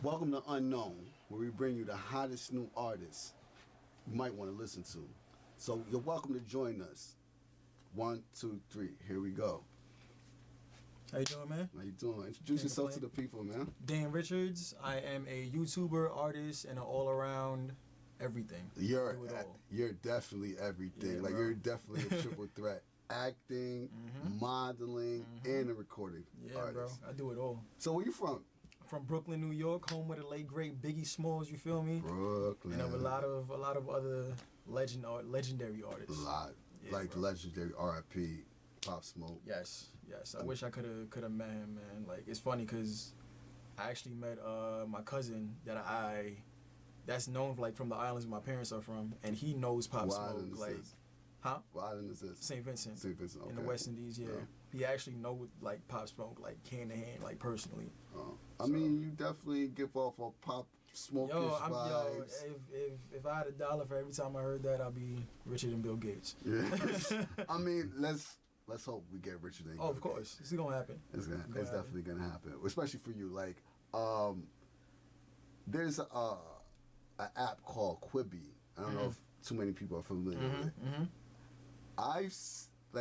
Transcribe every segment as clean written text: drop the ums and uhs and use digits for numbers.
Welcome to Unknown, where we bring you the hottest new artists you might want to listen to. So you're welcome to join us. 1, 2, 3, here we go. How you doing, man? How you doing? Introduce yourself to the people, man. DaneRichards. I am a YouTuber, artist, and an all-around everything. You're definitely everything. Yeah, you're definitely a triple threat. Acting, modeling, and a recording artist. Bro. I do it all. So where you from? From Brooklyn, New York, home of the late great Biggie Smalls. You feel me? Brooklyn. And of a lot of other legendary artists. A lot, the legendary R.I.P. Pop Smoke. Yes. I wish I could have met him, man. Like, it's funny because I actually met my cousin that's known from the islands my parents are from, and he knows Pop Smoke. Huh? What island is this? St. Vincent. St. Vincent, okay. In the West Indies, yeah. He actually knows Pop Smoke hand to hand, personally. I mean, you definitely give off a Pop Smoke-ish vibes. If I had $1 for every time I heard that, I'd be richer than Bill Gates. Yeah. I mean, let's hope we get richer than Bill Gates. Of course. It's gonna happen. It's definitely gonna happen, especially for you. There's an app called Quibi. I don't know if too many people are familiar with it.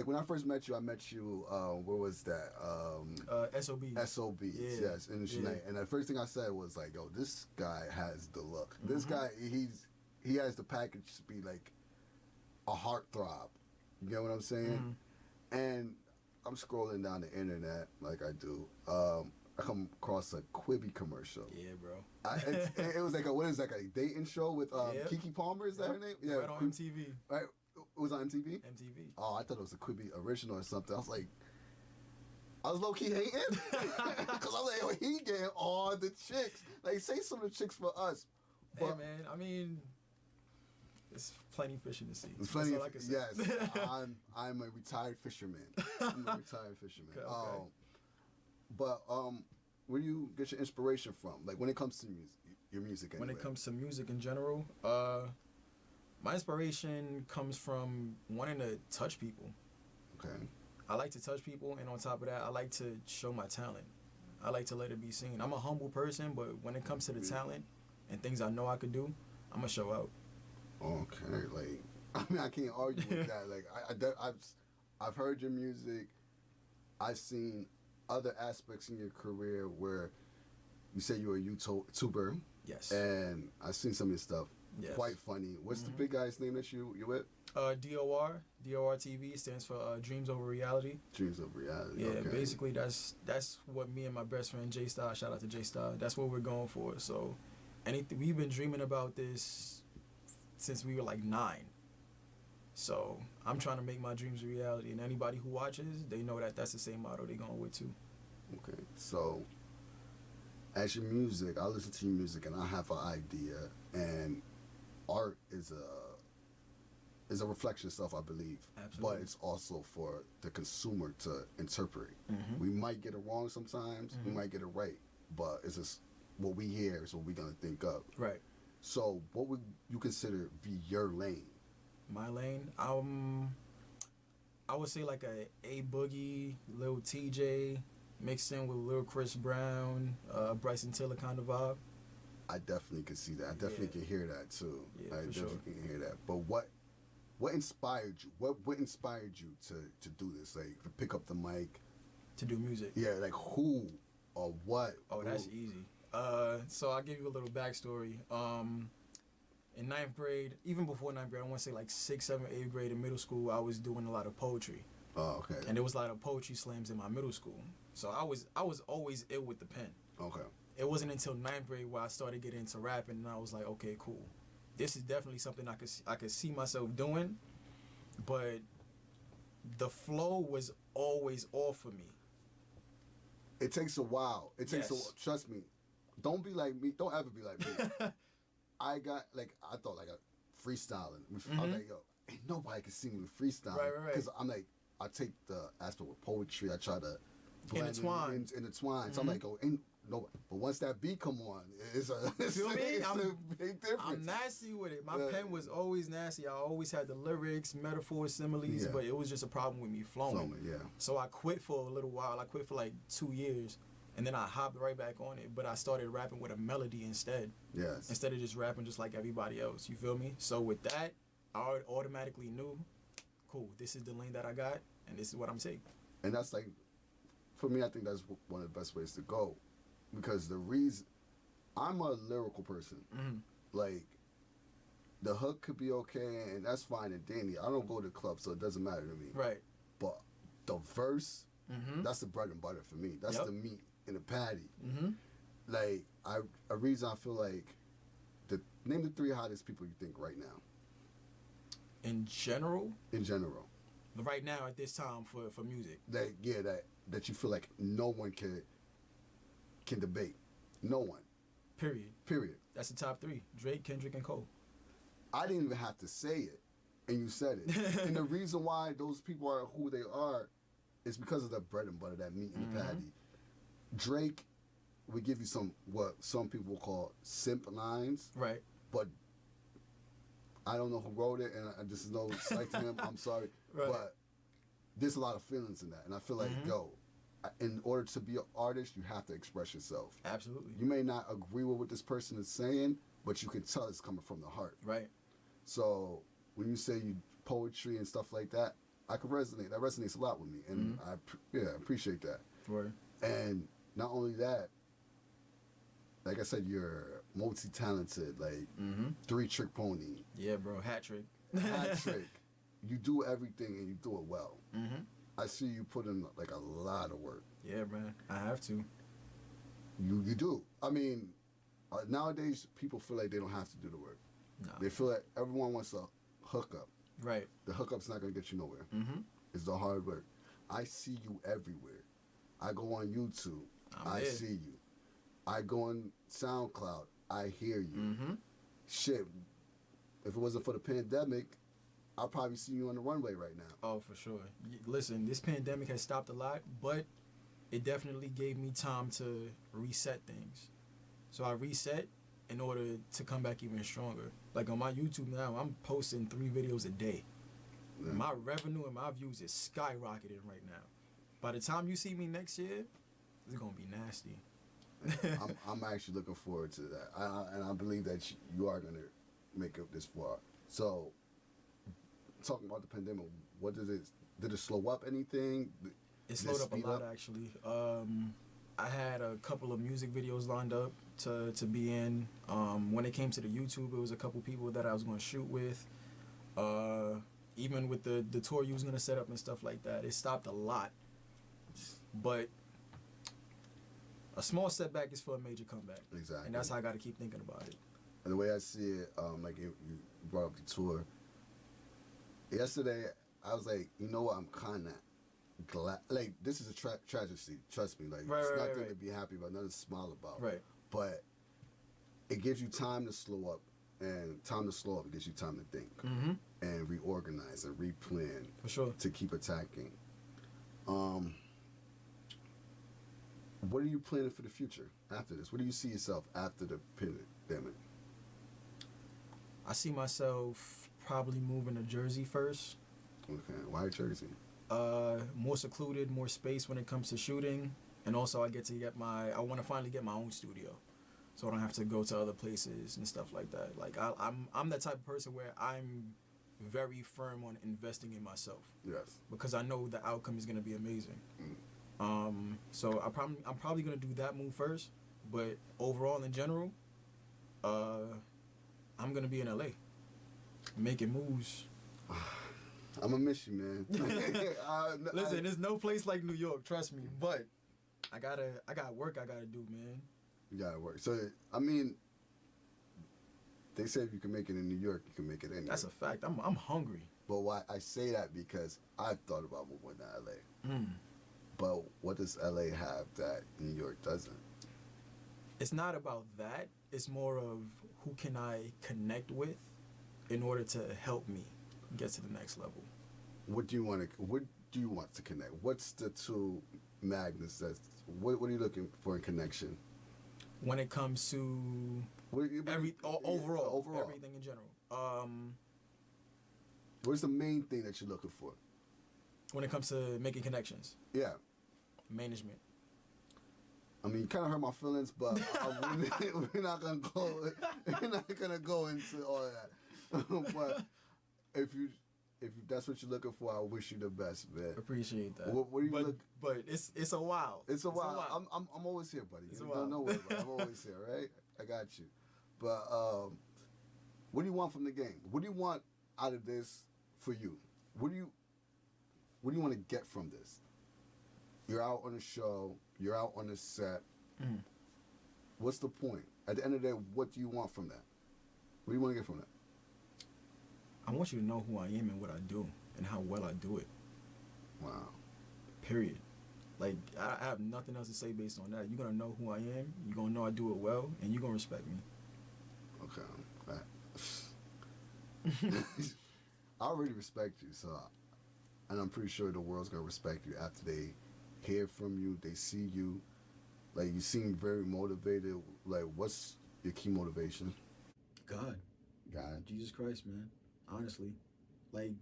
When I first met you, where was that? SOB. Yes. And the first thing I said was yo, this guy has the look. This guy, he has the package to be like a heartthrob. You get what I'm saying? And I'm scrolling down the internet like I do. I come across a Quibi commercial. Yeah, bro. It was a dating show with Keke Palmer, is that her name? Yeah, right on MTV. Right. It was on MTV? MTV. Oh, I thought it was a Quibi original or something. I was low-key hating. Because I was yo, he getting all the chicks. Say some of the chicks for us. But, hey, man, I mean, there's plenty of fish in the sea. That's all I can say. Yes. I'm a retired fisherman. Okay. Where do you get your inspiration from? When it comes to your music anyway? When it comes to music in general, my inspiration comes from wanting to touch people. Okay. I like to touch people, and on top of that, I like to show my talent. I like to let it be seen. I'm a humble person, but when it comes to the talent and things I know I could do, I'm gonna show out. Okay, I can't argue with that. I've heard your music. I've seen other aspects in your career where you say you're a YouTuber. Yes. And I've seen some of your stuff. Yes. Quite funny. What's the big guy's name that you with? DOR TV stands for Dreams Over Reality. Dreams Over Reality. Yeah, okay. Basically that's what me and my best friend J Star, shout out to J Star, that's what we're going for. So we've been dreaming about this since we were 9. So I'm trying to make my dreams a reality, and anybody who watches, they know that's the same motto they're going with too. Okay, so as your music, I listen to your music and I have an idea, and art is a reflection of self, I believe. Absolutely. But it's also for the consumer to interpret. We might get it wrong sometimes, we might get it right, but it's just what we hear is what we're gonna think of. Right. So what would you consider be your lane? My lane, I would say a Boogie, Lil TJ, mixed in with Lil Chris Brown, Bryson Tiller kind of vibe. I definitely can see that. I definitely can hear that too. Yeah, I definitely can hear that. But what inspired you? What inspired you to do this? To pick up the mic, to do music? Yeah, who or what? Oh, that's easy. So I'll give you a little backstory. In 9th grade, even before 9th grade, I want to say 6th, 7th, 8th grade in middle school, I was doing a lot of poetry. Oh, okay. And there was a lot of poetry slams in my middle school. So I was always ill with the pen. Okay. It wasn't until 9th grade where I started getting into rapping, and I was like, okay, cool. This is definitely something I could see myself doing, but the flow was always off for me. It takes a while. Trust me. Don't be like me. Don't ever be like me. I thought a freestyling. I was yo, ain't nobody can see me with freestyle. Right. Because I take the aspect with poetry. I try to blend intertwine. So I'm ain't no. But once that beat come on, it's a big difference. I'm nasty with it. My pen was always nasty. I always had the lyrics, metaphors, similes, but it was just a problem with me flowing. Yeah. So I quit for a little while. I quit for 2 years. And then I hopped right back on it, but I started rapping with a melody instead. Yes. Instead of just rapping just like everybody else. You feel me? So with that, I automatically knew, cool, this is the lane that I got, and this is what I'm taking. And that's like, for me, I think that's one of the best ways to go. Because the reason, I'm a lyrical person. Mm-hmm. Like, the hook could be okay, and that's fine and dandy. I don't go to clubs, so it doesn't matter to me. Right. But the verse, Mm-hmm. that's the bread and butter for me. That's the meat in the patty. Mm-hmm. Like, a reason I feel like, name the 3 hottest people you think right now. In general? In general. Right now, at this time, for music. That you feel like no one can debate. No one. Period. That's the top 3. Drake, Kendrick, and Cole. I didn't even have to say it, and you said it. And the reason why those people are who they are is because of the bread and butter, that meat in the patty. Drake would give you what some people call simp lines. Right. But I don't know who wrote it, and this is no slight to him. I'm sorry. Right. But there's a lot of feelings in that. And I feel like, in order to be an artist, you have to express yourself. Absolutely. You may not agree with what this person is saying, but you can tell it's coming from the heart. Right. So when you say poetry and stuff like that, I could resonate. That resonates a lot with me. And I appreciate that. Right. And not only that, like I said, you're multi-talented, like 3-trick pony. Yeah, bro. Hat trick. Hat trick. You do everything and you do it well. Mm-hmm. I see you put in like a lot of work. Yeah, man. I have to. You do. I mean, nowadays people feel like they don't have to do the work. No. They feel like everyone wants a hookup. Right. The hookup's not going to get you nowhere. Mm-hmm. It's the hard work. I see you everywhere. I go on YouTube. I see you. I go on SoundCloud. I hear you. Mm-hmm. Shit, if it wasn't for the pandemic, I'll probably see you on the runway right now. Oh, for sure. Listen, this pandemic has stopped a lot, but it definitely gave me time to reset things. So I reset in order to come back even stronger. Like on my YouTube now, I'm posting 3 videos a day. Yeah. My revenue and my views is skyrocketing right now. By the time you see me next year, it's going to be nasty. I'm actually looking forward to that. And I believe that you are going to make it this far. So, talking about the pandemic, did it slow up anything? It slowed up a lot, actually. I had a couple of music videos lined up to be in. When it came to the YouTube, it was a couple people that I was going to shoot with. Even with the tour you was going to set up and stuff like that, it stopped a lot. But a small setback is for a major comeback. Exactly. And that's how I got to keep thinking about it. And the way I see it, like you brought up the tour. Yesterday, I was like, you know what? I'm kind of glad. Like, this is a tragedy. Trust me. Like, it's nothing to be happy about, nothing to smile about. Right. But it gives you time to slow up. And time to slow up, it gives you time to think. Mm-hmm. And reorganize and replan. For sure. To keep attacking. What are you planning for the future after this? Where do you see yourself after the pandemic? I see myself probably moving to Jersey first. Okay, why Jersey? More secluded, more space when it comes to shooting, and also I want to finally get my own studio, so I don't have to go to other places and stuff like that. Like I'm that type of person where I'm very firm on investing in myself. Yes. Because I know the outcome is going to be amazing. Mm. So I'm probably going to do that move first, but overall in general, I'm going to be in LA making moves. I'm going to miss you, man. Listen, there's no place like New York, trust me, but I got work I got to do, man. You got to work. So, I mean, they say if you can make it in New York, you can make it anywhere. That's a fact. I'm hungry. But why I say that because I've thought about moving to LA. Mm. But what does LA have that New York doesn't? It's not about that. It's more of who can I connect with in order to help me get to the next level. What do you want to connect? What's the two magnets what are you looking for in connection? When it comes to overall, everything in general. What's the main thing that you're looking for? When it comes to making connections? Yeah. Management. I mean, you kind of hurt my feelings, but we're not gonna go. We're not gonna go into all that. But if that's what you're looking for, I wish you the best, man. Appreciate that. What do you look? But it's a while. It's a while. I'm always here, buddy. It's you a while. Don't worry, I'm always here, right? I got you. But what do you want from the game? What do you want out of this for you? What do you want to get from this? You're out on a show. You're out on a set. Mm. What's the point? At the end of the day, what do you want from that? What do you want to get from that? I want you to know who I am and what I do and how well I do it. Wow. Period. Like, I have nothing else to say based on that. You're going to know who I am. You're going to know I do it well. And you're going to respect me. Okay. I already respect you, and I'm pretty sure the world's going to respect you after they hear from you, they see you. Like, you seem very motivated. Like, what's your key motivation? God. God. Jesus Christ, man. Honestly. Like,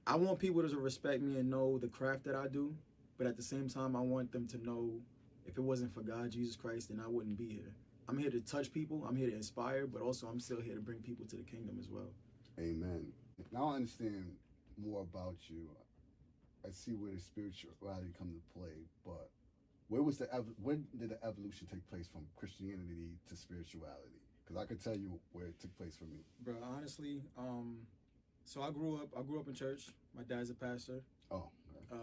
I want people to respect me and know the craft that I do, but at the same time, I want them to know if it wasn't for God, Jesus Christ, then I wouldn't be here. I'm here to touch people. I'm here to inspire, but also I'm still here to bring people to the kingdom as well. Amen. Now I understand more about you. I see where the spirituality come to play, but when did the evolution take place from Christianity to spirituality? Because I could tell you where it took place for me. Bro, honestly, so I grew up in church. My dad's a pastor. Oh. Okay.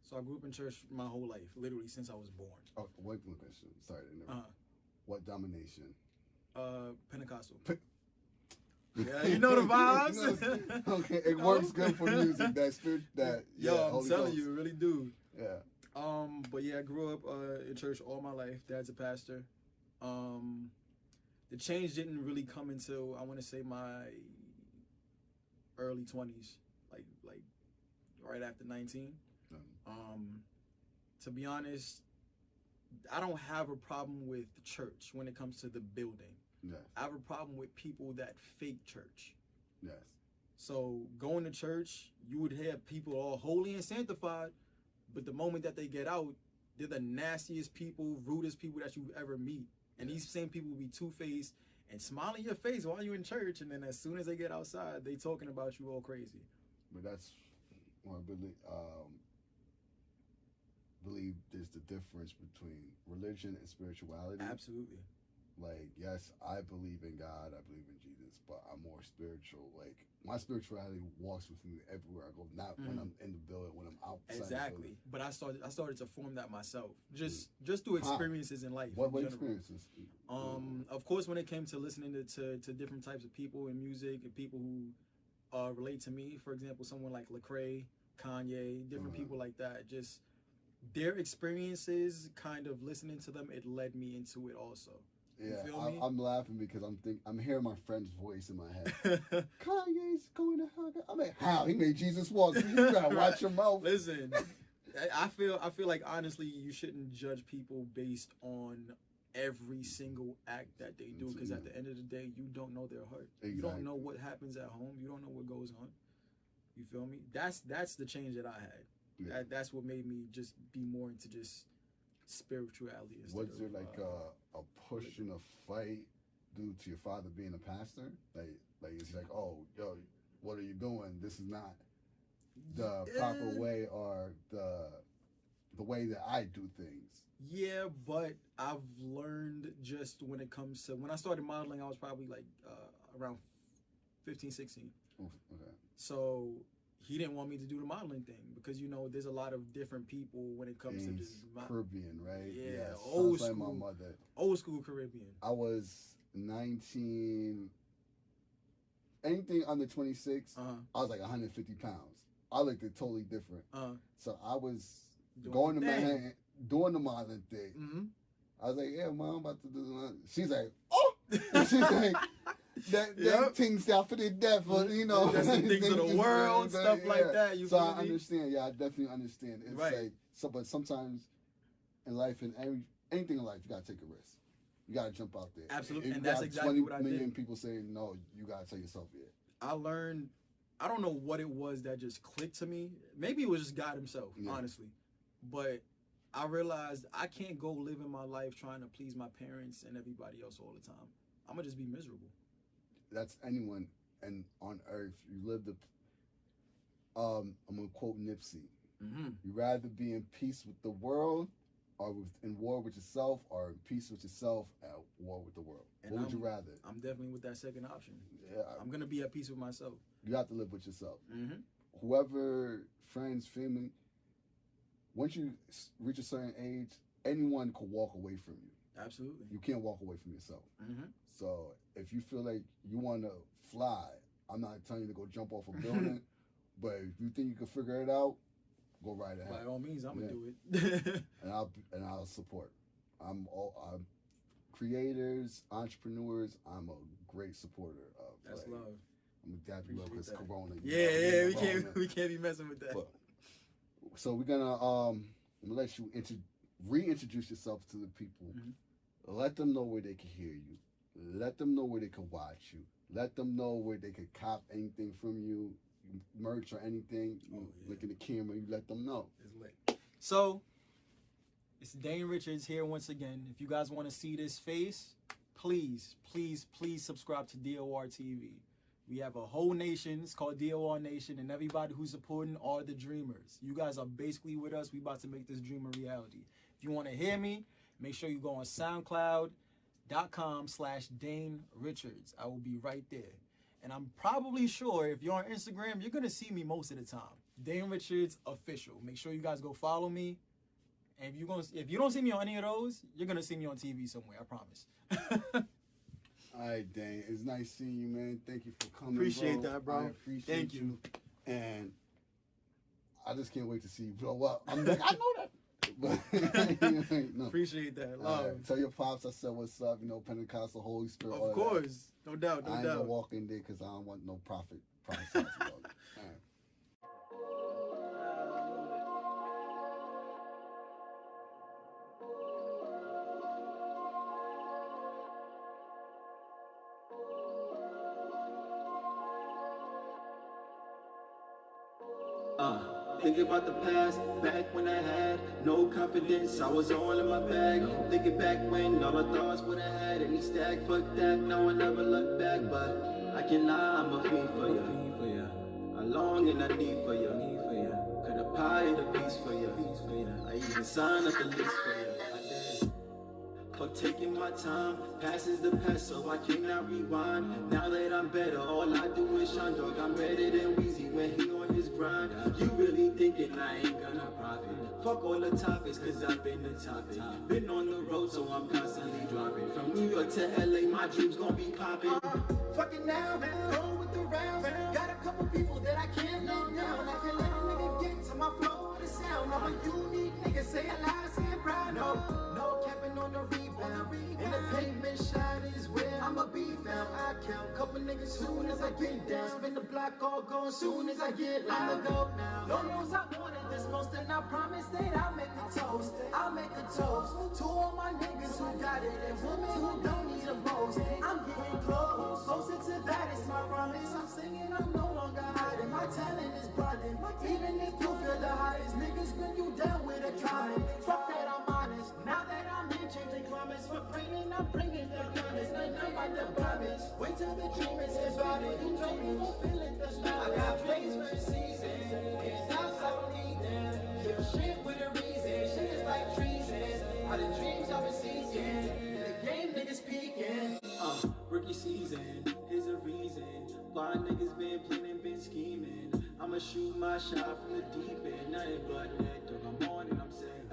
So I grew up in church my whole life, literally since I was born. Oh, wait one question. Sorry to interrupt. What domination? Pentecostal. Yeah, you know the vibes. Okay, it works good for music. That spirit, I'm telling you, it really do. Yeah. But yeah, I grew up in church all my life. Dad's a pastor. The change didn't really come until I want to say my early 20s, like right after 19. To be honest, I don't have a problem with the church when it comes to the building. Yes. I have a problem with people that fake church. Yes. So going to church, you would have people all holy and sanctified, but the moment that they get out, they're the nastiest people, rudest people that you ever meet. And these same people will be two-faced and smile in your face while you're in church, and then as soon as they get outside, they talking about you all crazy. But that's what I believe there's the difference between religion and spirituality. Absolutely. Like, yes, I believe in God, I believe in Jesus, but I'm more spiritual. Like, my spirituality walks with me everywhere I go, not when I'm in the building, when I'm outside. Exactly. But I started to form that myself, just through experiences in life. What experiences? Of course, when it came to listening to different types of people in music and people who relate to me, for example, someone like Lecrae, Kanye, different people like that, just their experiences, kind of listening to them, it led me into it also. Yeah, I'm laughing because I'm hearing my friend's voice in my head. Kanye's going to hell. I'm like, how? He made Jesus walk. So you gotta watch your mouth. Listen, I feel like honestly, you shouldn't judge people based on every single act that they do, because at the end of the day, you don't know their heart. Exactly. You don't know what happens at home. You don't know what goes on. You feel me? That's the change that I had. Yeah. That's what made me just be more into just spirituality. Was there like a push and a fight due to your father being a pastor? Like it's like, oh, yo, what are you doing? This is not the proper way, or the way that I do things. Yeah, but I've learned just when it comes to, when I started modeling, I was probably like around 15, 16. Oh, okay. So he didn't want me to do the modeling thing because, you know, there's a lot of different people when it comes to just Caribbean, right? Yeah, old school. Like my mother. Old school Caribbean. I was 19. Anything under 26, I was like 150 pounds. I looked totally different. So I was going to Manhattan, doing the modeling thing. Mm-hmm. I was like, yeah, Mom, I'm about to do the modeling. She's like, oh! She's like, that thing's out for the devil, you know. That's the things of the world, stuff like that. So I understand. Yeah, I definitely understand. It's like, but sometimes in life, in anything in life, you gotta take a risk. You gotta jump out there. Absolutely, and that's exactly what I did. 20 million people saying no, you gotta tell yourself it. I learned. I don't know what it was that just clicked to me. Maybe it was just God Himself, honestly. But I realized I can't go living my life trying to please my parents and everybody else all the time. I'm gonna just be miserable. That's anyone and on earth. You live the. I'm gonna quote Nipsey. Mm-hmm. You rather be in peace with the world, or in war with yourself, or in peace with yourself at war with the world. And what would you rather? I'm definitely with that second option. Yeah, I'm gonna be at peace with myself. You have to live with yourself. Mm-hmm. Whoever, friends, family. Once you reach a certain age, anyone could walk away from you. Absolutely. You can't walk away from yourself. Mm-hmm. So if you feel like you want to fly, I'm not telling you to go jump off a building, but if you think you can figure it out, go right ahead. By all means, I'm gonna do it. and I'll support. I'm creators, entrepreneurs. I'm a great supporter of. That's love. I'm glad you love this Corona. Yeah, we can't be messing with that. So we're gonna let you reintroduce yourself to the people. Mm-hmm. Let them know where they can hear you. Let them know where they can watch you. Let them know where they can cop anything from you, merch or anything. Look in the camera. You let them know. It's lit. So it's DaneRichards here once again. If you guys want to see this face, please subscribe to DOR TV. We have a whole nation. It's called DOR Nation, and everybody who's supporting are the dreamers. You guys are basically with us. We about to make this dream a reality. If you want to hear me, make sure you go on SoundCloud.com/DaneRichards. I will be right there. And I'm probably sure if you're on Instagram, you're going to see me most of the time. DaneRichards Official. Make sure you guys go follow me. And if you don't see me on any of those, you're going to see me on TV somewhere. I promise. All right, Dane. It's nice seeing you, man. Thank you for coming. Appreciate that, bro. I appreciate you. And I just can't wait to see you blow up. I'm like, I know that. But, no. Appreciate that. Love. Right. Tell your pops I said what's up. You know, Pentecostal, Holy Spirit. Of course. No doubt. I ain't gonna walk in there because I don't want no profit. All right. Thinking about the past, back when I had no confidence, I was all in my bag. Thinking back when all the thoughts would have had any stack, fuck that, no one ever looked back. But I can't lie, I'm a fiend for you. I long and I need for you. Could've pied a piece for you. I even signed up the list for you. I did. Fuck taking my time, past is the past, so I cannot rewind. Now that I'm better, all I do is shine, dog. I'm better than Weezy when he on his grind. You really thinking I ain't gonna profit? Fuck all the topics, cause I've been the topic. Been on the road, so I'm constantly dropping. From New York to LA, my dreams gon' be popping. Fucking now, going with the rounds. Got a couple people that I can't let down. I can let a nigga get to my flow, the sound. I'm a unique nigga, say a lie, say it proud. No capping on the rebound. In the pavement shine is where I'ma be found. I count couple niggas soon as I get down. Spin the block all gone soon as I get loud. I'ma go now. Lord knows I wanted this most, and I promise that I'll make a toast. I'll make a toast to all my niggas who got it and women who don't need a most. I'm getting close, closer to that is my promise. I'm singing, I'm no longer hiding. My talent is broadened. Even if you feel the highest, niggas bring you down with a comment. Fuck that, I'm honest. Now that I'm in changing climates for bringing, I'm bringing the comments. Nothing about the promise. Wait till the dream is embodied. You know you won't feel it, the smile. I got plays for the season. It's outside leading. Kill shit with a reason. Shit is like treason. All the dreams I've been seizing. In the game, niggas peeking. Rookie season, here's a reason why niggas been planning, been scheming. I'ma shoot my shot from the deep end, nothing but net. Till I'm on and I'm saying,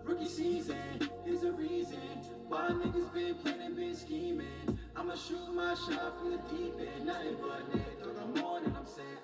rookie season, here's a reason why niggas been planning, been scheming. I'ma shoot my shot from the deep end, nothing but net. Till I'm on and I'm saying,